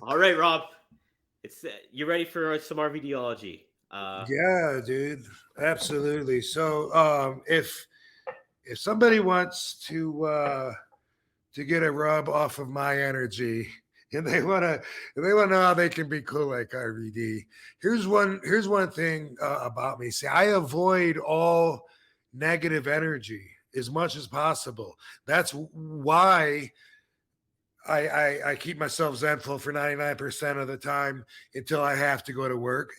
All right, Rob. It's you ready for some RVDology? Yeah, dude. Absolutely. So, if somebody wants to get a rub off of my energy and they want to know how they can be cool like RVD, here's one thing about me. See, I avoid all negative energy as much as possible. That's why I keep myself zenful for 99% of the time until I have to go to work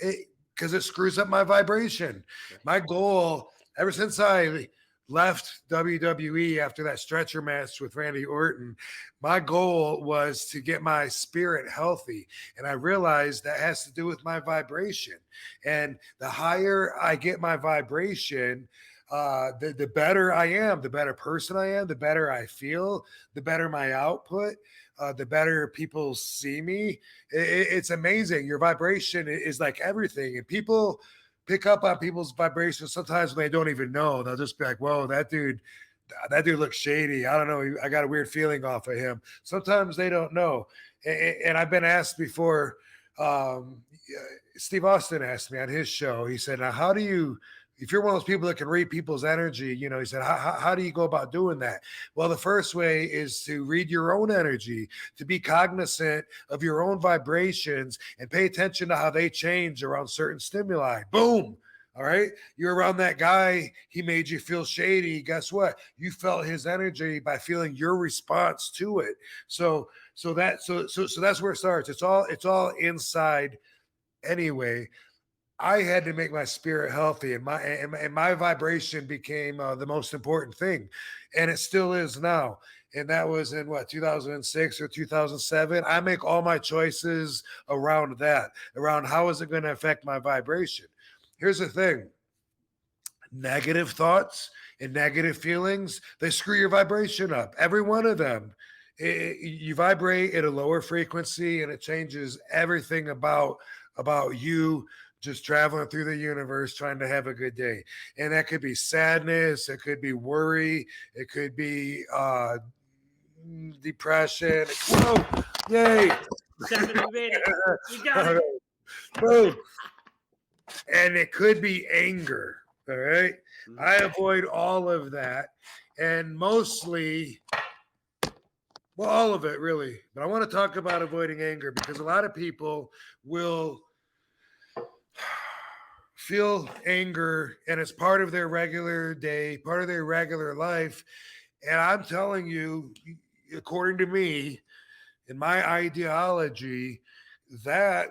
because it screws up my vibration. Right. My goal, ever since I left WWE after that stretcher match with Randy Orton, my goal was to get my spirit healthy. And I realized that has to do with my vibration. And the higher I get my vibration, the better I am, the better person I am, the better I feel, the better my output, the better people see me. It's amazing. Your vibration is like everything, and people pick up on people's vibrations sometimes when they don't even know. They'll just be like, "Whoa, that dude looks shady. I don't know. I got a weird feeling off of him." Sometimes they don't know, and I've been asked before. Steve Austin asked me on his show. He said, "Now, how do you?" If you're one of those people that can read people's energy, he said, how do you go about doing that? Well, the first way is to read your own energy, to be cognizant of your own vibrations and pay attention to how they change around certain stimuli. Boom. All right. You're around that guy. He made you feel shady. Guess what? You felt his energy by feeling your response to it. So that's where it starts. It's all inside anyway. I had to make my spirit healthy, and my vibration became the most important thing, and it still is now. And that was in what 2006 or 2007. I make all my choices around that, around how is it going to affect my vibration. Here's the thing: negative thoughts and negative feelings, they screw your vibration up. Every one of them. You vibrate at a lower frequency, and it changes everything about you just traveling through the universe trying to have a good day. And that could be sadness, it could be worry, it could be depression. Whoa, yay. Seven, we made it. We got All it. right. Boom. And it could be anger. All right. I avoid all of that. And mostly, well, all of it really. But I want to talk about avoiding anger because a lot of people will feel anger and it's part of their regular day, part of their regular life. And I'm telling you, according to me, in my ideology, that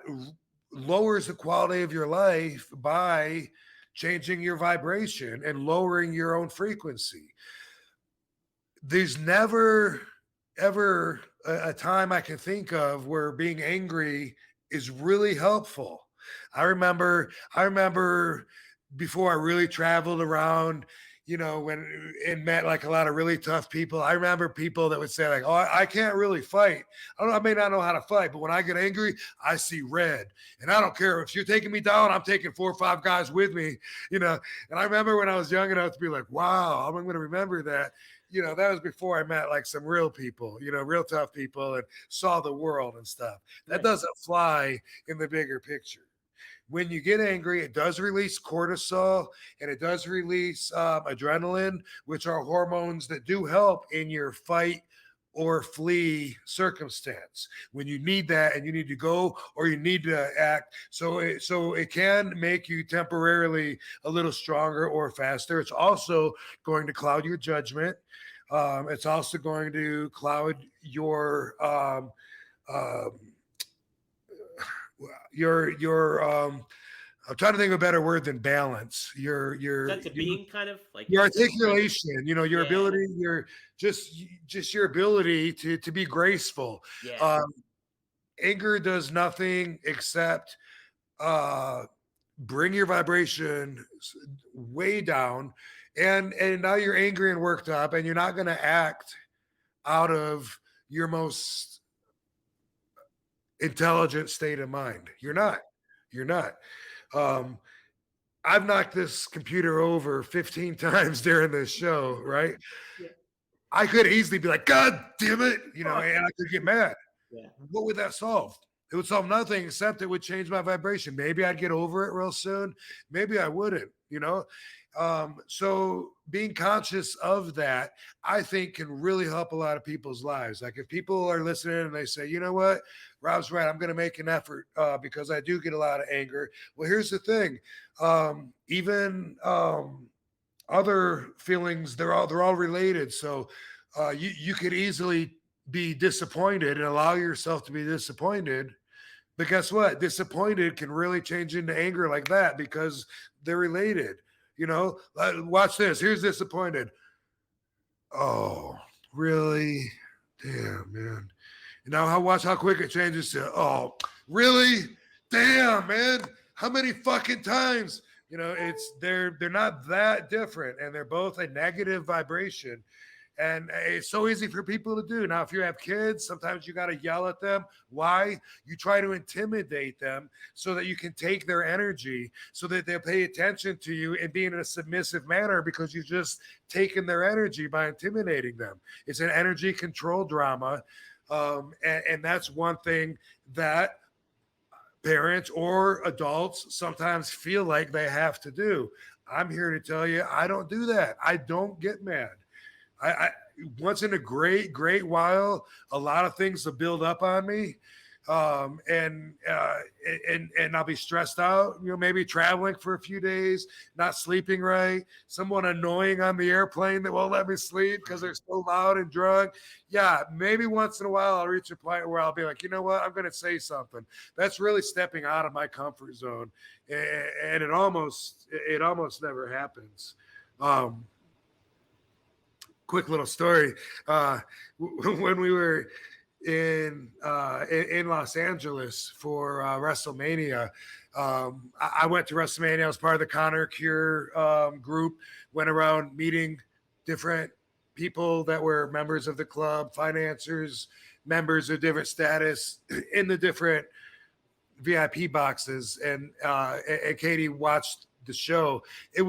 lowers the quality of your life by changing your vibration and lowering your own frequency. There's never, ever a time I can think of where being angry is really helpful. I remember before I really traveled around, when and met like a lot of really tough people. I remember people that would say like, "Oh, I can't really fight. I may not know how to fight, but when I get angry, I see red, and I don't care if you're taking me down. I'm taking 4 or 5 guys with me, you know." And I remember when I was young enough to be like, "Wow, I'm going to remember that." That was before I met like some real people, real tough people, and saw the world and stuff. That Right. doesn't fly in the bigger picture. When you get angry, it does release cortisol and it does release adrenaline, which are hormones that do help in your fight or flee circumstance when you need that and you need to go or you need to act. So it can make you temporarily a little stronger or faster. It's also going to cloud your judgment. It's also going to cloud um, your I'm trying to think of a better word than balance. Your your Sense of your being, kind of like your present. articulation, your Yeah. ability, just your ability to be graceful. Yeah. Um, Anger does nothing except uh, bring your vibration way down, and now you're angry and worked up, and you're not going to act out of your most intelligent state of mind. You're Hmm. not. You're not. Um, I've knocked this computer over 15 times during this show, right? Yeah. I could easily be like, God damn it, Fuck. and I could get mad. Yeah. what would that solve? It would solve nothing except it would change my vibration. Maybe I'd get over it real soon. Maybe I wouldn't, you know? So being conscious of that, I think can really help a lot of people's lives. Like if people are listening and they say, you know what, Rob's right, I'm going to make an effort because I do get a lot of anger. Well, here's the thing. Even other feelings, they're all related. So you could easily be disappointed and allow yourself to be disappointed. But guess what? Disappointed can really change into anger like that because they're related. Watch this. Here's disappointed. Oh, really? Damn, man. Watch how quick it changes to, oh, really? Damn, man. How many fucking times? They're not that different, and they're both a negative vibration. And it's so easy for people to do. Now, if you have kids, sometimes you got to yell at them. Why? You try to intimidate them so that you can take their energy, so that they'll pay attention to you and be in a submissive manner because you've just taken their energy by intimidating them. It's an energy control drama. And that's one thing that parents or adults sometimes feel like they have to do. I'm here to tell you, I don't do that. I don't get mad. I once in a great while, a lot of things will build up on me, and I'll be stressed out. Maybe traveling for a few days, not sleeping right, someone annoying on the airplane that won't let me sleep because they're so loud and drunk. Yeah, maybe once in a while I'll reach a point where I'll be like, you know what, I'm going to say something. That's really stepping out of my comfort zone, and it almost never happens. Quick little story. When we were in Los Angeles for WrestleMania, I went to WrestleMania. I was part of the Connor Cure group. Went around meeting different people that were members of the club, financiers, members of different status in the different VIP boxes. And Katie watched the show. It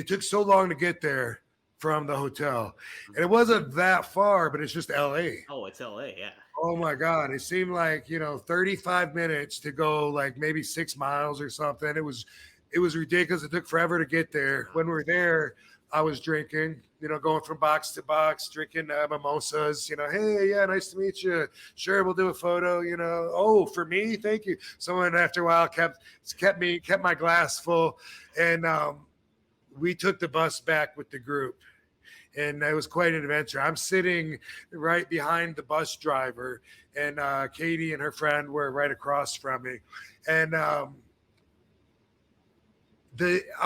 took so long to get there from the hotel, and it wasn't that far, but it's just LA. Oh, it's LA, yeah. Oh my God, it seemed like 35 minutes to go, like maybe 6 miles or something. It was ridiculous. It took forever to get there. When we were there, I was drinking, going from box to box, drinking mimosas. Hey, yeah, nice to meet you. Sure, we'll do a photo. Oh, for me, thank you. Someone after a while kept my glass full, and we took the bus back with the group. And it was quite an adventure. I'm sitting right behind the bus driver, and Katie and her friend were right across from me. And I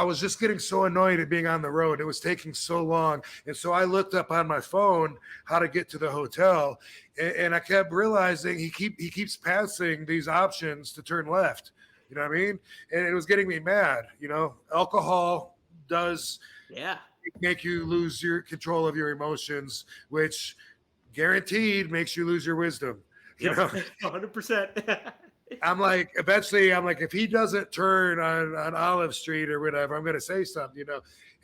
was just getting so annoyed at being on the road. It was taking so long. And so I looked up on my phone how to get to the hotel, and I kept realizing he keeps passing these options to turn left. You know what I mean? And it was getting me mad. Alcohol does make you lose your control of your emotions, which guaranteed makes you lose your wisdom. 100%. Eventually, if he doesn't turn on Olive Street or whatever, I'm going to say something,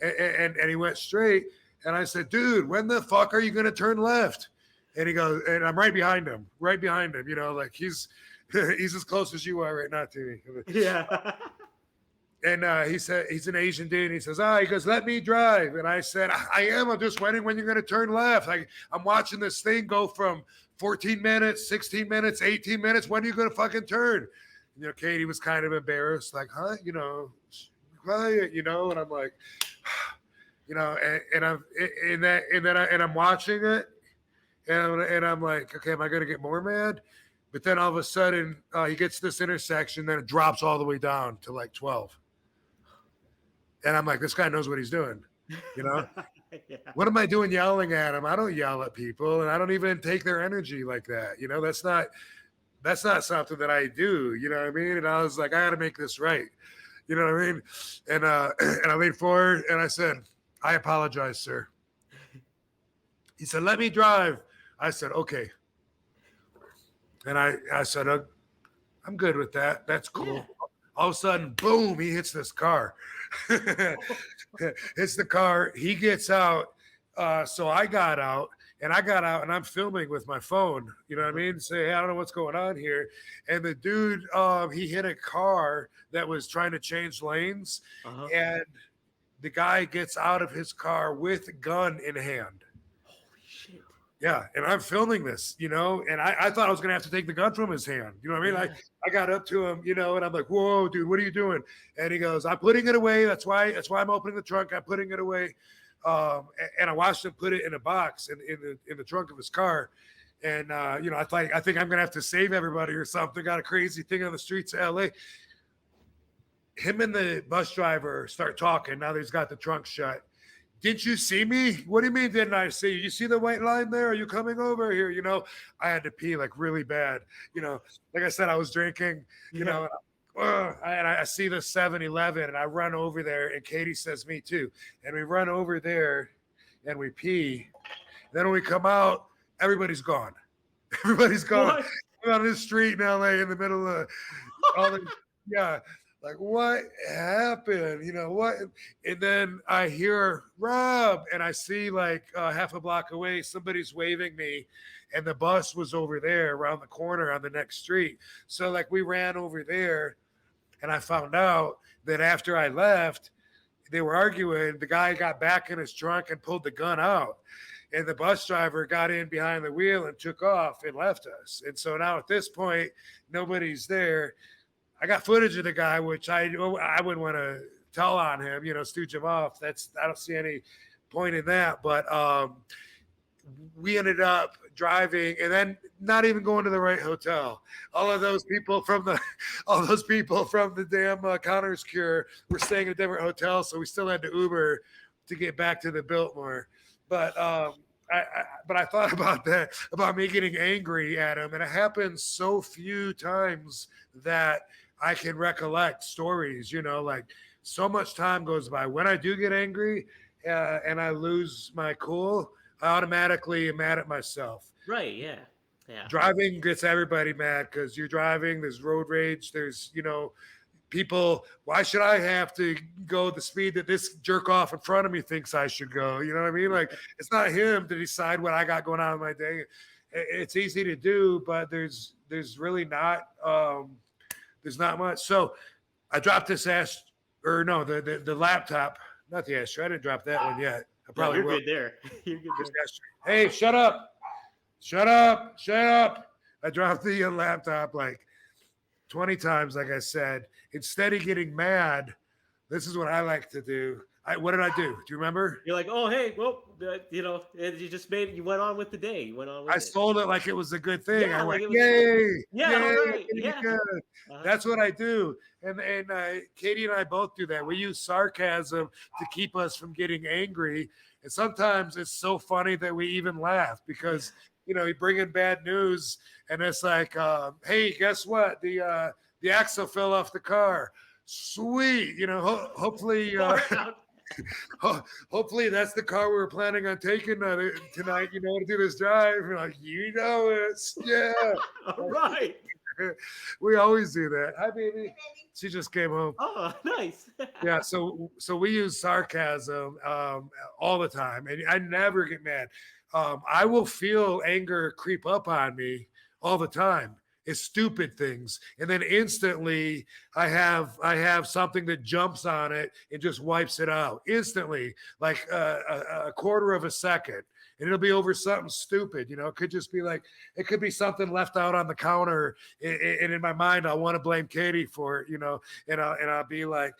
and he went straight. And I said, dude, when the fuck are you going to turn left? And he goes, and I'm right behind him, he's as close as you are right now to me. Yeah. And he said, he's an Asian dude. And he says, he goes, let me drive. And I said, I am. I'm just waiting when you're going to turn left. I'm watching this thing go from 14 minutes, 16 minutes, 18 minutes. When are you going to fucking turn? Katie was kind of embarrassed, like, huh? Quiet, and I'm like, and I'm watching it. And I'm like, okay, am I going to get more mad? But then all of a sudden, he gets this intersection, then it drops all the way down to like 12. And I'm like, this guy knows what he's doing, Yeah. What am I doing yelling at him? I don't yell at people, and I don't even take their energy like that. That's not something that I do. You know what I mean? And I was like, I got to make this right. You know what I mean? And and I leaned forward and I said, I apologize, sir. He said, let me drive. I said, okay. And I said, I'm good with that. That's cool. Yeah. All of a sudden, boom, he hits this car. Hits the car. He gets out. So I got out, And I got out and I'm filming with my phone, you know what I Uh-huh. mean? Say, hey, I don't know what's going on here. And the dude, he hit a car that was trying to change lanes, Uh-huh. and the guy gets out of his car with gun in hand. Holy shit. Yeah, and I'm filming this, and I thought I was gonna have to take the gun from his hand. You know what I mean? Yeah. I got up to him, and I'm like, "Whoa, dude, what are you doing?" And he goes, "I'm putting it away. That's why I'm opening the trunk. I'm putting it away." And I watched him put it in a box in the trunk of his car. And I think I'm gonna have to save everybody or something. Got a crazy thing on the streets of LA. Him and the bus driver start talking. Now that he's got the trunk shut. Didn't you see me? What do you mean, didn't I see you? You see the white line there? Are you coming over here? I had to pee like really bad. Like I said, I was drinking, Yeah. and I see the 7-Eleven and I run over there, and Katie says, me too. And we run over there and we pee. Then when we come out, everybody's gone. Everybody's gone. What? I'm on this street in LA in the middle of all the, yeah. Like, what happened? What? And then I hear Rob, and I see like half a block away, somebody's waving me, and the bus was over there around the corner on the next street. So like we ran over there, and I found out that after I left, they were arguing. The guy got back in his trunk and pulled the gun out. And the bus driver got in behind the wheel and took off and left us. And so now at this point, nobody's there. I got footage of the guy, which I wouldn't want to tell on him, stooge him off. I don't see any point in that. But we ended up driving and then not even going to the right hotel. All those people from the damn Connors Cure were staying in a different hotel, so we still had to Uber to get back to the Biltmore. But I thought about that, about me getting angry at him, and it happens so few times that I can recollect stories. Like so much time goes by. When I do get angry and I lose my cool, I automatically am mad at myself. Right, yeah. Yeah. Driving gets everybody mad because you're driving. There's road rage. There's people. Why should I have to go the speed that this jerk off in front of me thinks I should go? You know what I mean? Like it's not him to decide what I got going on in my day. It's easy to do, but there's really not there's not much. So I dropped this the laptop, not the ashtray. I didn't drop that one yet. I probably you're will. good there. You're good there. Hey, shut up. Shut up. Shut up. I dropped the laptop like 20 times, like I said. Instead of getting mad, this is what I like to do. What did I do? Do you remember? You're like, oh, hey, well, you just you went on with the day. You went on with I it. sold it like it was a good thing. Yeah, I went, like it was yay. Yeah, yay, all right, yeah. good. Uh-huh. That's what I do. And Katie and I both do that. We use sarcasm to keep us from getting angry. And sometimes it's so funny that we even laugh because, you bring in bad news and it's like, hey, guess what? The axle fell off the car. Sweet. Hopefully, hopefully that's the car we were planning on taking tonight, to do this drive. We're like, it's, yeah. All right. We always do that. Hi, baby. She just came home. Oh, nice. Yeah, so we use sarcasm all the time, and I never get mad. I will feel anger creep up on me all the time. It's stupid things, and then instantly I have something that jumps on it and just wipes it out instantly, like a quarter of a second, and it'll be over something stupid. It could just be like it could be something left out on the counter, and in my mind I want to blame Katie for it, and I'll be like,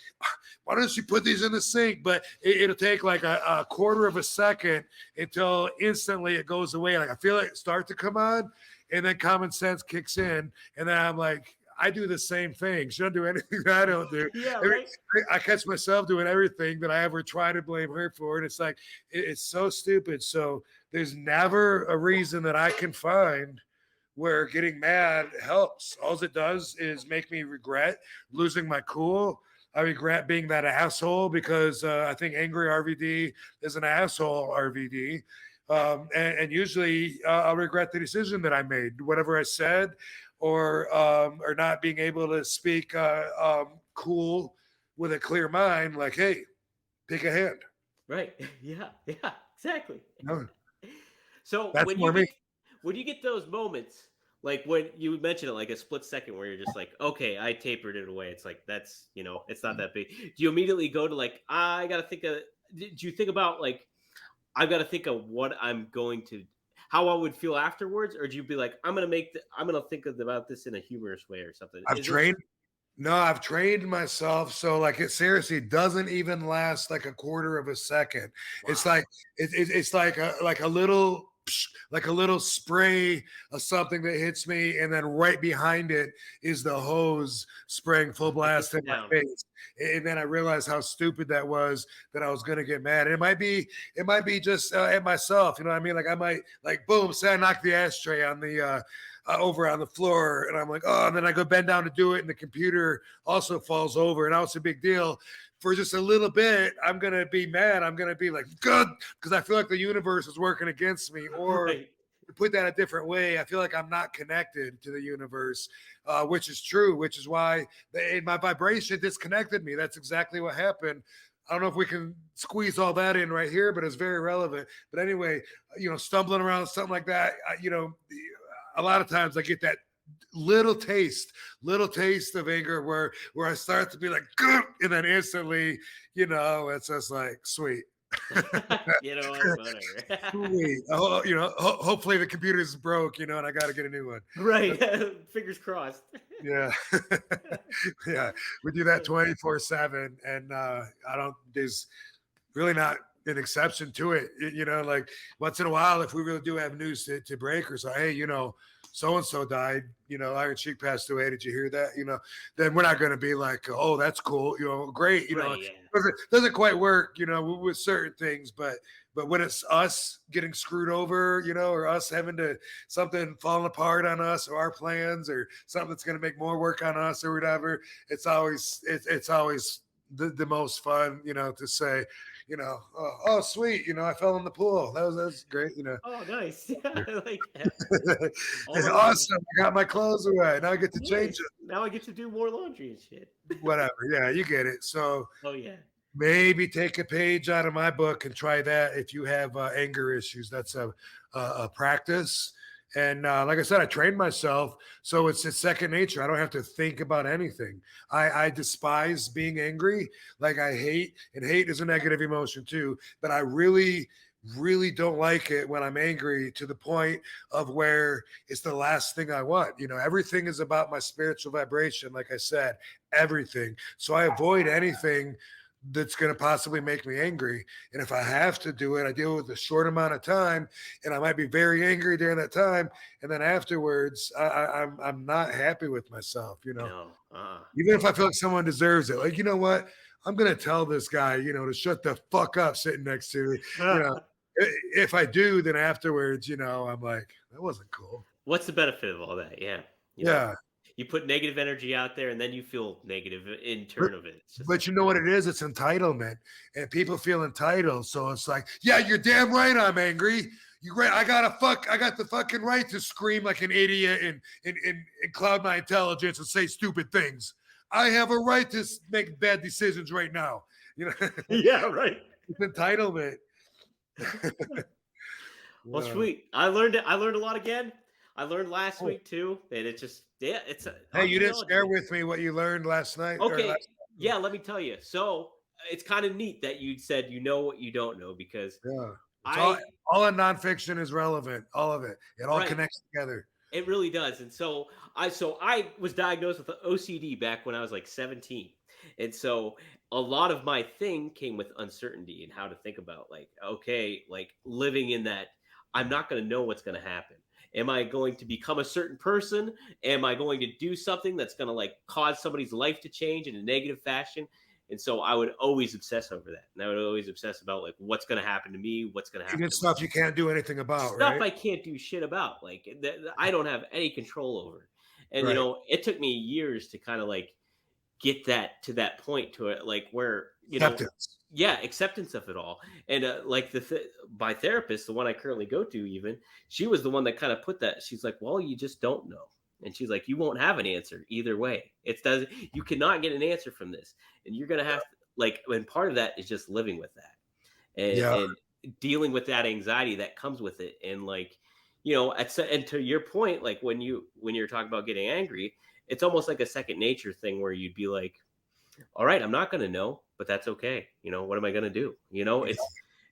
why don't you put these in the sink? But it'll take like a quarter of a second until instantly it goes away. Like I feel it start to come on. And then common sense kicks in, and then I'm like, I do the same thing. She don't do anything that I don't do. Yeah, right. I catch myself doing everything that I ever try to blame her for, and it's like it's so stupid. So there's never a reason that I can find where getting mad helps. All it does is make me regret losing my cool. I regret being that asshole because I think angry RVD is an asshole RVD. And usually I'll regret the decision that I made, whatever I said, or not being able to speak cool with a clear mind. Like, hey, pick a hand. Right. Yeah. Yeah. Exactly. No. So That's more me. when you get those moments, like when you mentioned it, like a split second where you're just like, okay, I tapered it away. It's like that's it's not that big. Do you immediately go to like I gotta think of? Do you think about like I've got to think of what I'm going to, how I would feel afterwards, or do you be like I'm gonna think about this in a humorous way or something? I've Is there? trained No, I've trained myself so like it seriously doesn't even last like a quarter of a second. It's Wow. like it's like a little like a little spray of something that hits me, and then right behind it is the hose spraying full It blast gets you in my down. face. And then I realized how stupid that was, that I was gonna get mad. And it might be just at myself, you know what I mean? Like I might like boom, say I knock the ashtray on the over on the floor, and I'm like, oh, and then I go bend down to do it, and the computer also falls over, and now it's a big deal. For just a little bit, I'm gonna be mad. I'm gonna be like, good, because I feel like the universe is working against me. Or Right. to put that a different way, I feel like I'm not connected to the universe, which is true, which is why my vibration disconnected me. That's exactly what happened. I don't know if we can squeeze all that in right here, but it's very relevant. But anyway, stumbling around something like that, a lot of times I get that little little taste of anger where I start to be like, "Gah!" And then instantly, it's just like sweet. You know what? Whatever. Sweet. Oh, hopefully the computer is broke, and I got to get a new one. Right. That's, Fingers crossed. yeah. Yeah. We do that 24/7. And I don't, there's really not an exception to it. Like once in a while, if we really do have news to break or so, hey, so and so died, Iron Sheik passed away. Did you hear that? Then we're not going to be like, oh, that's cool, great. Right. It Yeah. doesn't quite work, with certain things, but when it's us getting screwed over, or us having to something falling apart on us or our plans or something that's going to make more work on us or whatever, it's always the most fun, to say, oh sweet, I fell in the pool. That was great, Oh, nice. Yeah, I like that. And Although, awesome, I got my clothes away. Now I get to change nice. Now I get to do more laundry and shit. it. Whatever. Yeah, you get it. So Oh yeah. maybe take a page out of my book and try that if you have anger issues. That's a practice. And like I said, I trained myself, so it's second nature. I don't have to think about anything. I despise being angry. Like I hate, and hate is a negative emotion too. But I really, really don't like it when I'm angry to the point of where it's the last thing I want. Everything is about my spiritual vibration. Like I said, everything. So I avoid anything that's going to possibly make me angry. And if I have to do it, I deal with a short amount of time, and I might be very angry during that time. And then afterwards, I'm not happy with myself, No. even if I feel like someone deserves it. Like, you know what? I'm going to tell this guy, to shut the fuck up sitting next to me. If I do, then afterwards, I'm like, that wasn't cool. What's the benefit of all that? Yeah. Yeah. You put negative energy out there and then you feel negative in But, turn of it. It's just but like, you know what it is? It's entitlement, and people feel entitled. So it's like, yeah, you're damn right. I'm angry. You right. I got the fucking right to scream like an idiot and cloud my intelligence and say stupid things. I have a right to make bad decisions right now. yeah, right. It's entitlement. Well, Yeah. sweet. I learned a lot again. I learned last Oh, week too, and it just it's hey, on you didn't share theology. with me what you learned last night or Okay, last. yeah, let me tell you. So it's kind of neat that you said you know what you don't know because Yeah. It's I all in nonfiction is relevant. All of it. It all right. connects together. It really does. And so I was diagnosed with OCD back when I was like 17. And so a lot of my thing came with uncertainty and how to think about like, okay, like living in that I'm not going to know what's going to happen. Am I going to become a certain person? Am I going to do something that's going to like cause somebody's life to change in a negative fashion? And so I would always obsess over that. And I would always obsess about like what's going to happen to me, what's going to happen Even to stuff you can't do anything about, stuff right? I can't do shit about. Like I don't have any control over. And Right. it took me years to kind of like get that to that point to it, like where Acceptance. yeah, acceptance of it all. And like my therapist, the one I currently go to, even she was the one that kind of put that. She's like, well, you just don't know. And she's like, you won't have an answer either way. It does. You cannot get an answer from this, and you're gonna have to like. And part of that is just living with that. And Yeah. dealing with that anxiety that comes with it. And like, and to your point, like when you're talking about getting angry, it's almost like a second nature thing where you'd be like, all right, I'm not going to know, but that's okay. What am I going to do?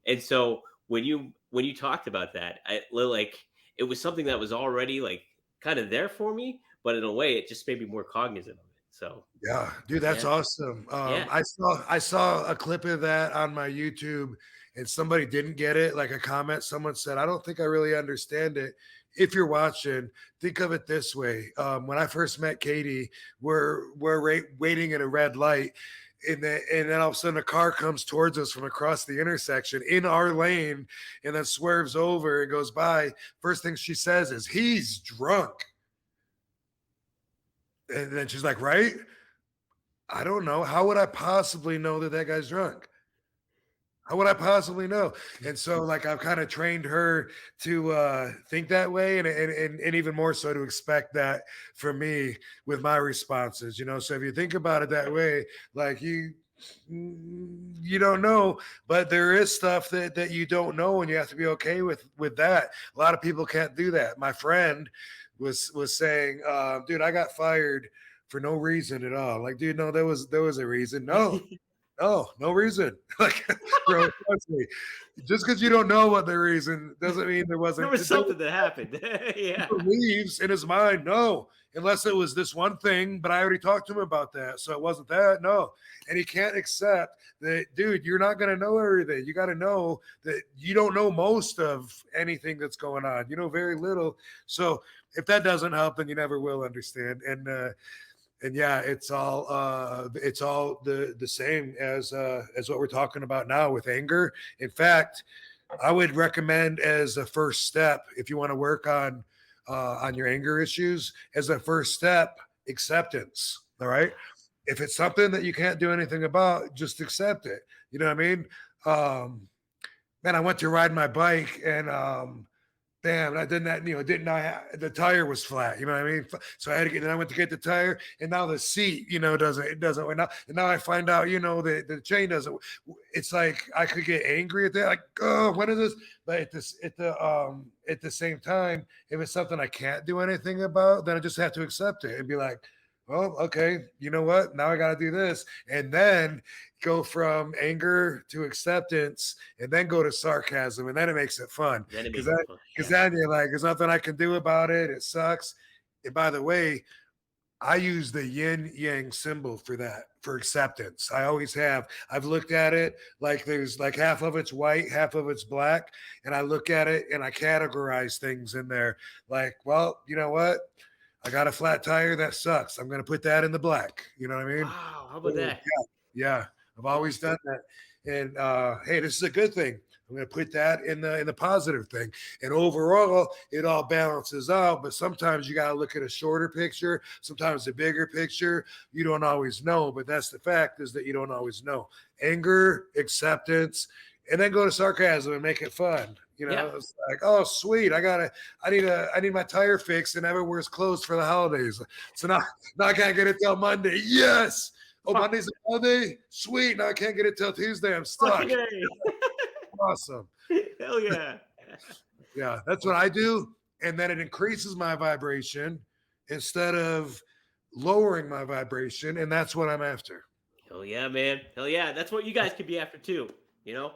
And so when you talked about that, like it was something that was already like kind of there for me, but in a way it just made me more cognizant of it. So Yeah, dude, that's yeah, awesome. yeah. I saw a clip of that on my YouTube, and somebody didn't get it. Like a comment, someone said, "I don't think I really understand it." If you're watching, think of it this way: when I first met Katie, we're waiting in a red light, and then all of a sudden a car comes towards us from across the intersection in our lane, and then swerves over and goes by. First thing she says is, "He's drunk," and then she's like, "Right." I don't know. How would I possibly know that that guy's drunk? How would I possibly know? And so, like, I've kind of trained her to think that way, and even more so to expect that from me with my responses. So if you think about it that way, like you don't know, but there is stuff that you don't know, and you have to be okay with that. A lot of people can't do that. My friend was saying, "Dude, I got fired for no reason at all." Like, dude, no, there was a reason. No, no reason. Like, bro, trust me. Just because you don't know what the reason doesn't mean there There wasn't. was something that happened. He Yeah. believes in his mind, no, unless it was this one thing. But I already talked to him about that, so it wasn't that. No, and he can't accept that, dude. You're not gonna know everything. You got to know that you don't know most of anything that's going on. You know very little. So if that doesn't help, then you never will understand. And yeah, it's all the same as what we're talking about now with anger. In fact, I would recommend as a first step, if you want to work on your anger issues, as a first step, acceptance. All right. If it's something that you can't do anything about, just accept it. You know what I mean? Um, Man, I went to ride my bike, and damn, I didn't that, didn't I? The tire was flat, you know what I mean? So I had to get, then I went to get the tire, and now the seat, it doesn't, and now I find out, the chain doesn't. It's like I could get angry at that, like, oh, when is this? But at the same time, if it's something I can't do anything about, then I just have to accept it and be like, well, okay, you know what? Now I got to do this, and then go from anger to acceptance, and then go to sarcasm, and then it makes it fun Then it because makes it fun. because Yeah. then you're like, there's nothing I can do about it. It sucks. And by the way, I use the yin yang symbol for that, for acceptance. I always have. I've looked at it like there's like half of it's white, half of it's black. And I look at it and I categorize things in there. Like, well, you know what? I got a flat tire. That sucks. I'm going to put that in the black. You know what I mean? Wow. How about Oh, that? yeah. I've always Nice. done that. And hey, this is a good thing. I'm going to put that in the positive thing. And overall, it all balances out. But sometimes you got to look at a shorter picture, sometimes a bigger picture. You don't always know. But that's the fact, is that you don't always know. Anger, acceptance, and then go to sarcasm and make it fun. Yeah. It's like, oh, sweet. I need my tire fixed, and everywhere's closed for the holidays. So now I can't get it till Monday. Yes. Oh, Monday's a holiday? Sweet. Now I can't get it till Tuesday. I'm Fucking stuck. A. Awesome. Hell yeah. Yeah, that's what Oh, I do. And then it increases my vibration instead of lowering my vibration. And that's what I'm after. hell yeah, man. Hell yeah. That's what you guys could be after too. You know?